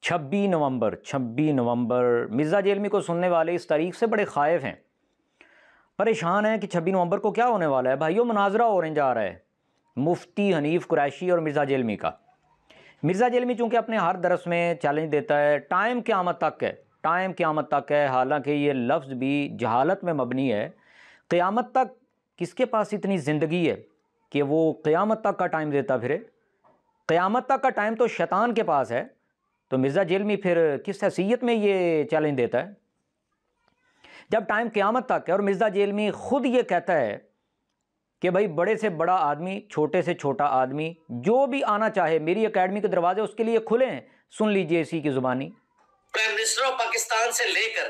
26 نومبر مرزا جیلمی کو سننے والے اس تاریخ سے بڑے خائف ہیں، پریشان ہیں کہ 26 نومبر کو کیا ہونے والا ہے۔ بھائیو، مناظرہ ہونے جا رہا ہے مفتی حنیف قریشی اور مرزا جیلمی کا۔ مرزا جیلمی چونکہ اپنے ہر درس میں چیلنج دیتا ہے ٹائم قیامت تک ہے، ٹائم قیامت تک ہے، حالانکہ یہ لفظ بھی جہالت میں مبنی ہے۔ قیامت تک کس کے پاس اتنی زندگی ہے کہ وہ قیامت تک کا ٹائم دیتا پھرے؟ قیامت تک کا ٹائم تو شیطان کے پاس ہے، تو مرزا جیلمی پھر کس حیثیت میں یہ چیلنج دیتا ہے؟ جب ٹائم قیامت تک ہے اور مرزا جیلمی خود یہ کہتا ہے کہ بھائی بڑے سے بڑا آدمی، چھوٹے سے چھوٹا آدمی جو بھی آنا چاہے میری اکیڈمی کے دروازے اس کے لیے کھلے ہیں، سن لیجئے اسی کی زبانی۔ پرائم منسٹر آف پاکستان سے لے کر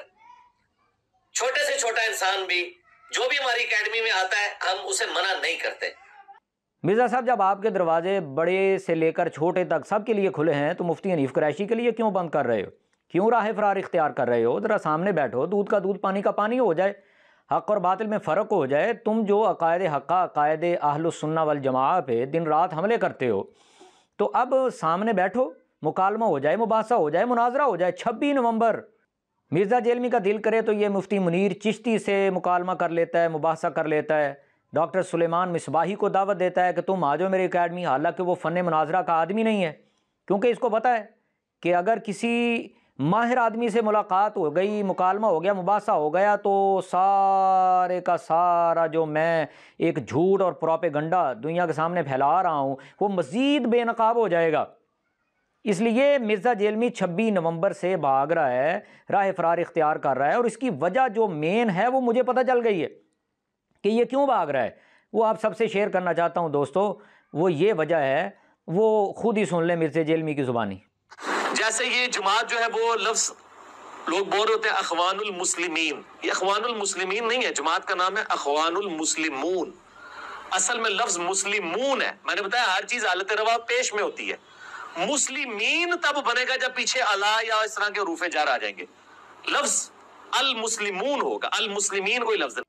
چھوٹے سے چھوٹا انسان بھی جو بھی ہماری اکیڈمی میں آتا ہے ہم اسے منع نہیں کرتے۔ مرزا صاحب، جب آپ کے دروازے بڑے سے لے کر چھوٹے تک سب کے لیے کھلے ہیں تو مفتی حنیف قریشی کے لیے کیوں بند کر رہے ہو؟ کیوں راہ فرار اختیار کر رہے ہو؟ ذرا سامنے بیٹھو، دودھ کا دودھ پانی کا پانی ہو جائے، حق اور باطل میں فرق ہو جائے۔ تم جو عقائد حقہ، عقائد اہل السنہ والجماعہ پہ دن رات حملے کرتے ہو، تو اب سامنے بیٹھو، مکالمہ ہو جائے، مباحثہ ہو جائے، مناظرہ ہو جائے۔ 26 نومبر مرزا جیلمی کا دل کرے تو یہ مفتی منیر چشتی سے مکالمہ کر لیتا ہے، مباحثہ کر لیتا ہے، ڈاکٹر سلیمان مصباحی کو دعوت دیتا ہے کہ تم آ جاؤ میری اکیڈمی، حالانکہ وہ فن مناظرہ کا آدمی نہیں ہے، کیونکہ اس کو پتہ ہے کہ اگر کسی ماہر آدمی سے ملاقات ہو گئی، مکالمہ ہو گیا، مباحثہ ہو گیا، تو سارے کا سارا جو میں ایک جھوٹ اور پروپیگنڈا دنیا کے سامنے پھیلا رہا ہوں وہ مزید بے نقاب ہو جائے گا۔ اس لیے مرزا جیلمی 26 نومبر سے بھاگ رہا ہے، راہ فرار اختیار کر رہا ہے، اور اس کی وجہ جو مین ہے وہ مجھے پتہ چل گئی ہے کہ یہ کیوں بھاگ رہا ہے، وہ آپ سب سے شیئر کرنا چاہتا ہوں دوستو۔ وہ یہ وجہ ہے، وہ خود ہی سن لیں مرزا جیلمی کی زبانی۔ جیسے یہ جماعت جو ہے وہ لفظ لوگ بول رہے ہوتے ہیں اخوان المسلمین، یہ اخوان المسلمین نہیں ہے، جماعت کا نام ہے اخوان المسلمون، اصل میں لفظ مسلمون ہے۔ میں نے بتایا ہر چیز حالت روا پیش میں ہوتی ہے، مسلمین تب بنے گا جب پیچھے الا یا اس طرح کے حروف جر آ جائیں گے، لفظ المسلمون ہوگا، المسلمین کوئی لفظ نہیں۔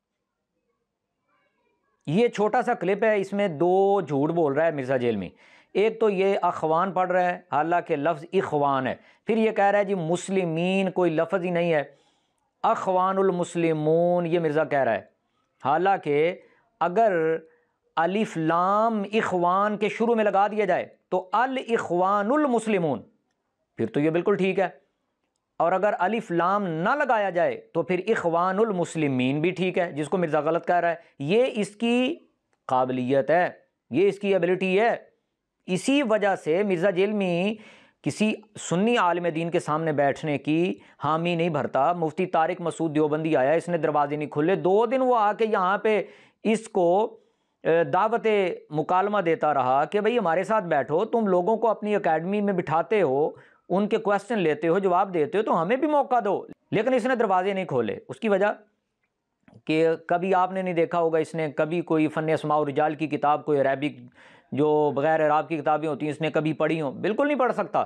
یہ چھوٹا سا کلپ ہے، اس میں دو جھوٹ بول رہا ہے مرزا جیلمی۔ ایک تو یہ اخوان پڑھ رہا ہے، حالانکہ لفظ اخوان ہے، پھر یہ کہہ رہا ہے جی مسلمین کوئی لفظ ہی نہیں ہے، اخوان المسلمون یہ مرزا کہہ رہا ہے، حالانکہ اگر الف لام اخوان کے شروع میں لگا دیا جائے تو الاخوان المسلمون، پھر تو یہ بالکل ٹھیک ہے، اور اگر الف لام نہ لگایا جائے تو پھر اخوان المسلمین بھی ٹھیک ہے، جس کو مرزا غلط کہہ رہا ہے۔ یہ اس کی قابلیت ہے، یہ اس کی ایبلٹی ہے۔ اسی وجہ سے مرزا جیلمی کسی سنی عالم دین کے سامنے بیٹھنے کی حامی نہیں بھرتا۔ مفتی طارق مسعود دیوبندی آیا، اس نے دروازے نہیں کھلے، 2 دن وہ آ کے یہاں پہ اس کو دعوت مکالمہ دیتا رہا کہ بھئی ہمارے ساتھ بیٹھو، تم لوگوں کو اپنی اکیڈمی میں بٹھاتے ہو، ان کے کوسچن لیتے ہو، جواب دیتے ہو، تو ہمیں بھی موقع دو، لیکن اس نے دروازے نہیں کھولے۔ اس کی وجہ کہ کبھی آپ نے نہیں دیکھا ہوگا اس نے کبھی کوئی فن اسماء و رجال کی کتاب، کوئی عربک جو بغیر اعراب کی کتابیں ہوتی ہیں اس نے کبھی پڑھی ہوں، بالکل نہیں پڑھ سکتا۔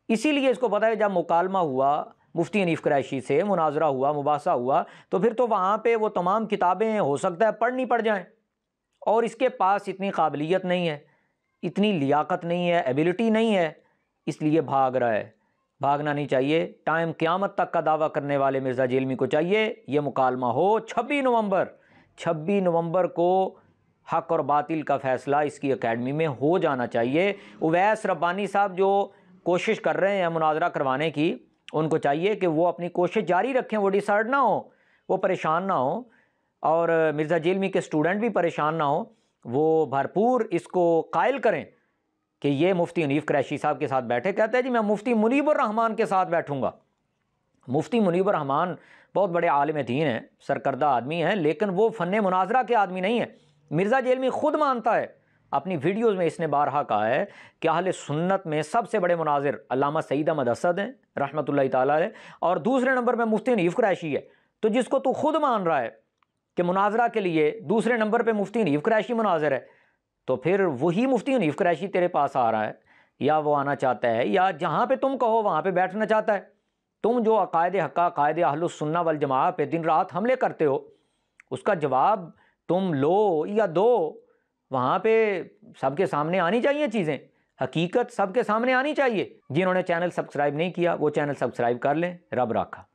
اسی لیے اس کو پتہ ہے جب مکالمہ ہوا مفتی حنیف قریشی سے، مناظرہ ہوا، مباحثہ ہوا، تو پھر تو وہاں پہ وہ تمام کتابیں ہو سکتا ہے پڑھ نہیں پڑ جائیں، اور اس کے پاس اتنی قابلیت نہیں ہے، اتنی لیاقت نہیں ہے، ایبلٹی نہیں ہے، اس لیے بھاگ رہا ہے۔ بھاگنا نہیں چاہیے، ٹائم قیامت تک کا دعویٰ کرنے والے مرزا جیلمی کو چاہیے یہ مکالمہ ہو 26 نومبر کو حق اور باطل کا فیصلہ اس کی اکیڈمی میں ہو جانا چاہیے۔ اویس ربانی صاحب جو کوشش کر رہے ہیں مناظرہ کروانے کی، ان کو چاہیے کہ وہ اپنی کوشش جاری رکھیں، وہ ڈسہرٹ نہ ہوں، وہ پریشان نہ ہوں، اور مرزا جیلمی کے اسٹوڈنٹ بھی پریشان نہ ہوں، وہ بھرپور اس کو قائل کریں کہ یہ مفتی حنیف قریشی صاحب کے ساتھ بیٹھے۔ کہتے ہیں جی میں مفتی منیب الرحمان کے ساتھ بیٹھوں گا۔ مفتی منیب الرحمان بہت بڑے عالم دین ہیں، سرکردہ آدمی ہیں، لیکن وہ فن مناظرہ کے آدمی نہیں ہیں۔ مرزا جیلمی خود مانتا ہے، اپنی ویڈیوز میں اس نے بارہا کہا ہے کہ اہل سنت میں سب سے بڑے مناظر علامہ سعید احمد اسد ہیں رحمۃ اللہ تعالیٰ علیہ، اور دوسرے نمبر میں مفتی حنیف قریشی ہے۔ تو جس کو تو خود مان رہا ہے کہ مناظرہ کے لیے دوسرے نمبر پہ مفتی حنیف قریشی مناظر ہے، تو پھر وہی مفتی حنیف قریشی تیرے پاس آ رہا ہے، یا وہ آنا چاہتا ہے، یا جہاں پہ تم کہو وہاں پہ بیٹھنا چاہتا ہے۔ تم جو عقائد حقہ، عقائد اہل السنہ والجماعہ پہ دن رات حملے کرتے ہو، اس کا جواب تم لو یا دو، وہاں پہ سب کے سامنے آنی چاہیے چیزیں۔ حقیقت سب کے سامنے آنی چاہیے۔ جنہوں نے چینل سبسکرائب نہیں کیا وہ چینل سبسکرائب کر لیں۔ رب راکھا۔